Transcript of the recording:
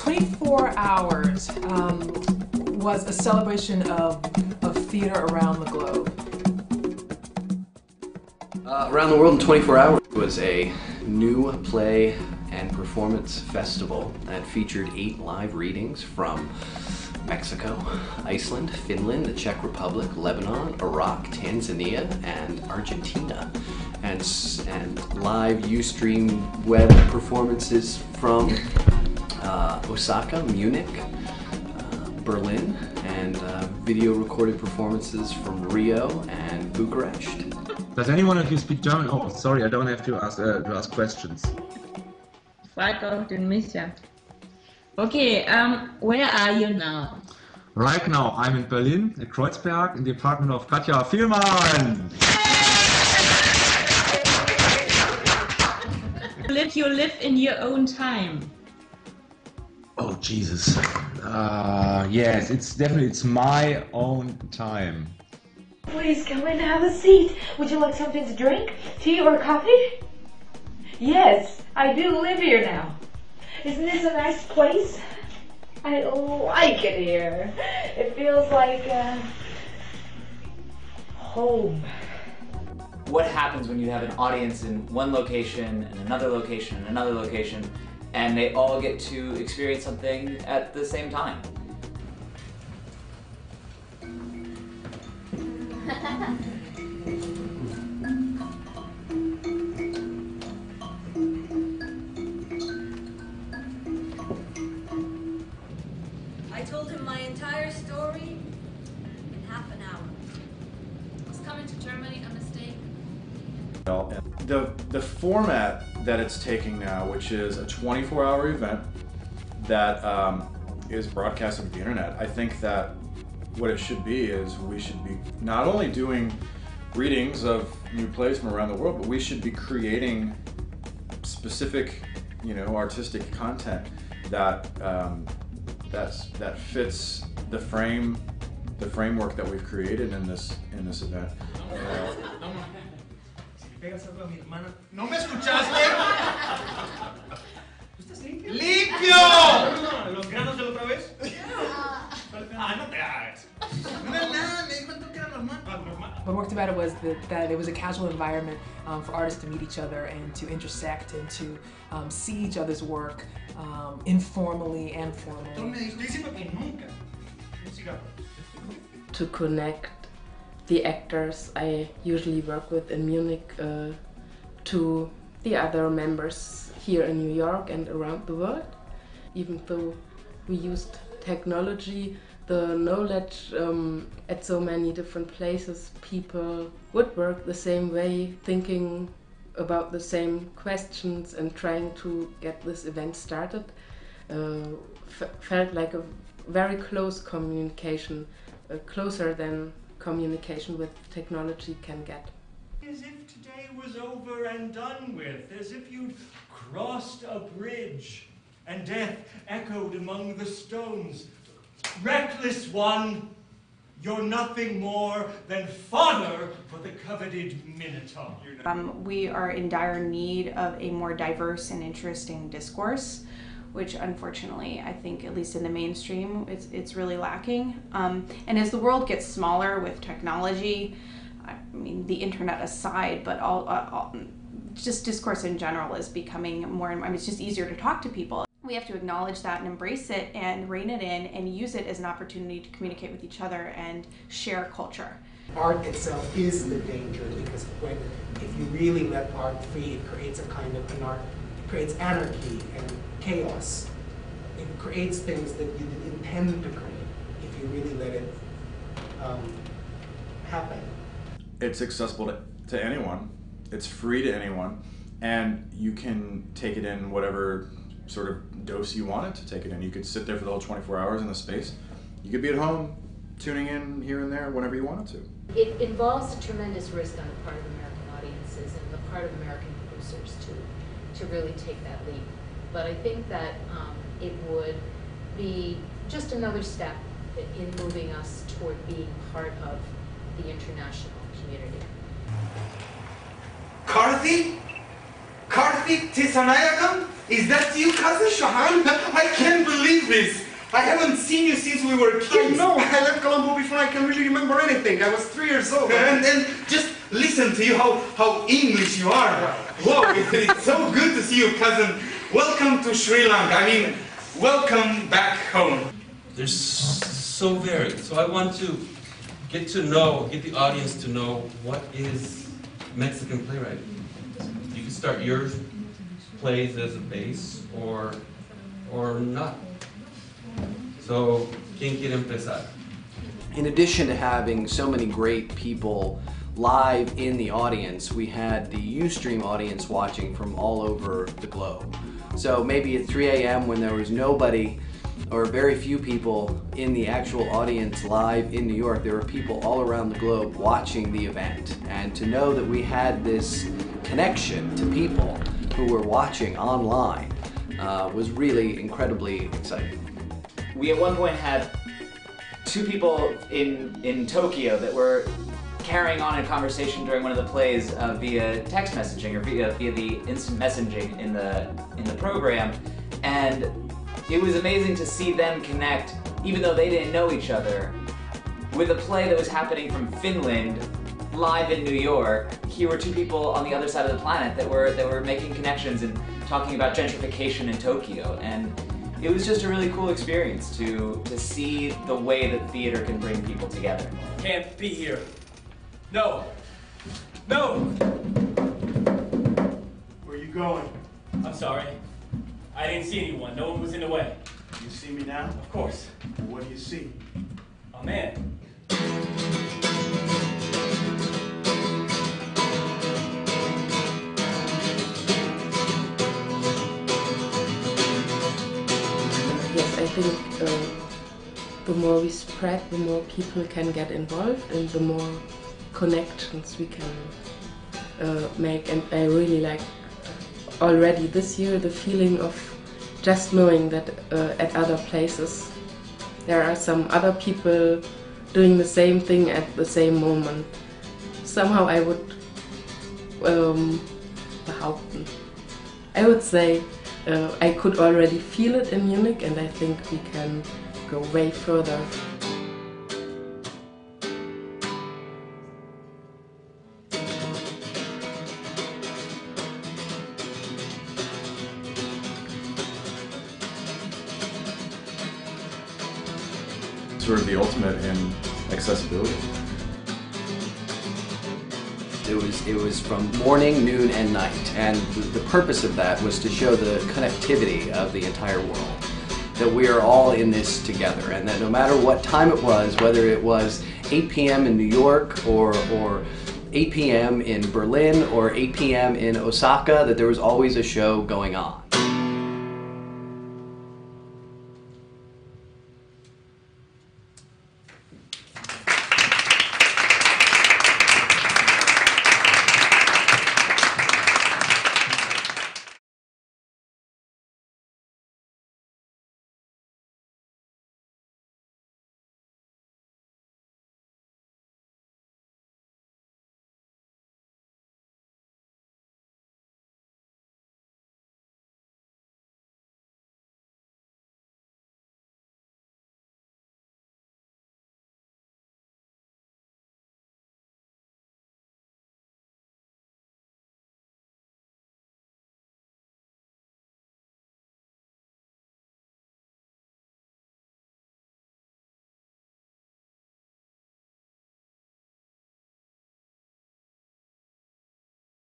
24 Hours was a celebration of theater around the globe. Around the World in 24 Hours was a new play and performance festival that featured 8 live readings from Mexico, Iceland, Finland, the Czech Republic, Lebanon, Iraq, Tanzania, and Argentina. And live Ustream web performances from Osaka, Munich, Berlin, and video recorded performances from Rio and Bucharest. Does anyone of you speak German? Oh, sorry, I don't have to ask questions. Frag auch den Micha. Okay, where are you now? Right now, I'm in Berlin, at Kreuzberg, in the apartment of Katja Vielmann. You live in your own time. Oh, Jesus. Yes, it's my own time. Please come in and have a seat. Would you like something to drink? Tea or coffee? Yes, I do live here now. Isn't this a nice place? I like it here. It feels like home. What happens when you have an audience in one location and another location and another location, and they all get to experience something at the same time? I told him my entire story in half an hour. Was coming to Germany a mistake? Well, the format that it's taking now, which is a 24-hour event that is broadcast on the internet, I think that what it should be is we should be not only doing readings of new plays from around the world, but we should be creating specific, artistic content that that fits the framework that we've created in this event. ¿No me escuchaste? ¿Estás limpio? ¡Limpio! ¿Los granos de la otra vez? No te hagas. No era nada, me di cuenta que era normal. What worked about it was that it was a casual environment for artists to meet each other and to intersect and to see each other's work informally and formally. To connect the actors I usually work with in Munich to the other members here in New York and around the world. Even though we used technology, the knowledge at so many different places, people would work the same way, thinking about the same questions and trying to get this event started. Felt like a very close communication, closer than communication with technology can get. As if today was over and done with, as if you'd crossed a bridge and death echoed among the stones. Reckless one, you're nothing more than fodder for the coveted Minotaur. We are in dire need of a more diverse and interesting discourse, which unfortunately I think, at least in the mainstream, it's really lacking. And as the world gets smaller with technology, I mean, the internet aside, but just discourse in general is becoming more, it's just easier to talk to people. We have to acknowledge that and embrace it and rein it in and use it as an opportunity to communicate with each other and share culture. Art itself is the danger, because if you really let art free, it creates a kind of creates anarchy and chaos. It creates things that you intend to create if you really let it happen. It's accessible to anyone. It's free to anyone, and you can take it in whatever sort of dose you want it to take it in. You could sit there for the whole 24 hours in the space. You could be at home, tuning in here and there whenever you wanted to. It involves a tremendous risk on the part of American audiences and the part of American producers to really take that leap. But I think that it would be just another step in moving us toward being part of the international community. Karthi? Karthi Tisanayagan? Is that you, cousin Shahan? I can't believe this. I haven't seen you since we were kids. No, I left Colombo before I can really remember anything. I was 3 years old. And then just listen to you, how English you are. Wow, it's so good to see you, cousin. Welcome to Sri Lanka. I mean, welcome back home. They're so varied. So I want to get the audience to know what is Mexican playwriting. You can start your plays as a base or not. So, ¿quién quiere empezar? In addition to having so many great people live in the audience, we had the Ustream audience watching from all over the globe. So maybe at 3 a.m. when there was nobody or very few people in the actual audience live in New York, there were people all around the globe watching the event. And to know that we had this connection to people who were watching online was really incredibly exciting. We at one point had 2 people in Tokyo that were carrying on a conversation during one of the plays via text messaging or via the instant messaging in the program, and it was amazing to see them connect, even though they didn't know each other, with a play that was happening from Finland live in New York. Here were 2 people on the other side of the planet that were making connections and talking about gentrification in Tokyo, and it was just a really cool experience to see the way that theater can bring people together. Can't be here. No. No! Where are you going? I'm sorry. I didn't see anyone. No one was in the way. You see me now? Of course. What do you see? A man. Yes, I think the more we spread, the more people can get involved and the more connections we can make. And I really like already this year the feeling of just knowing that at other places there are some other people doing the same thing at the same moment. Somehow I would behaupten. I would say I could already feel it in Munich, and I think we can go way further. Sort of the ultimate in accessibility. It was from morning, noon, and night, and the purpose of that was to show the connectivity of the entire world, that we are all in this together, and that no matter what time it was, whether it was 8 p.m. in New York or 8 p.m. in Berlin or 8 p.m. in Osaka, that there was always a show going on.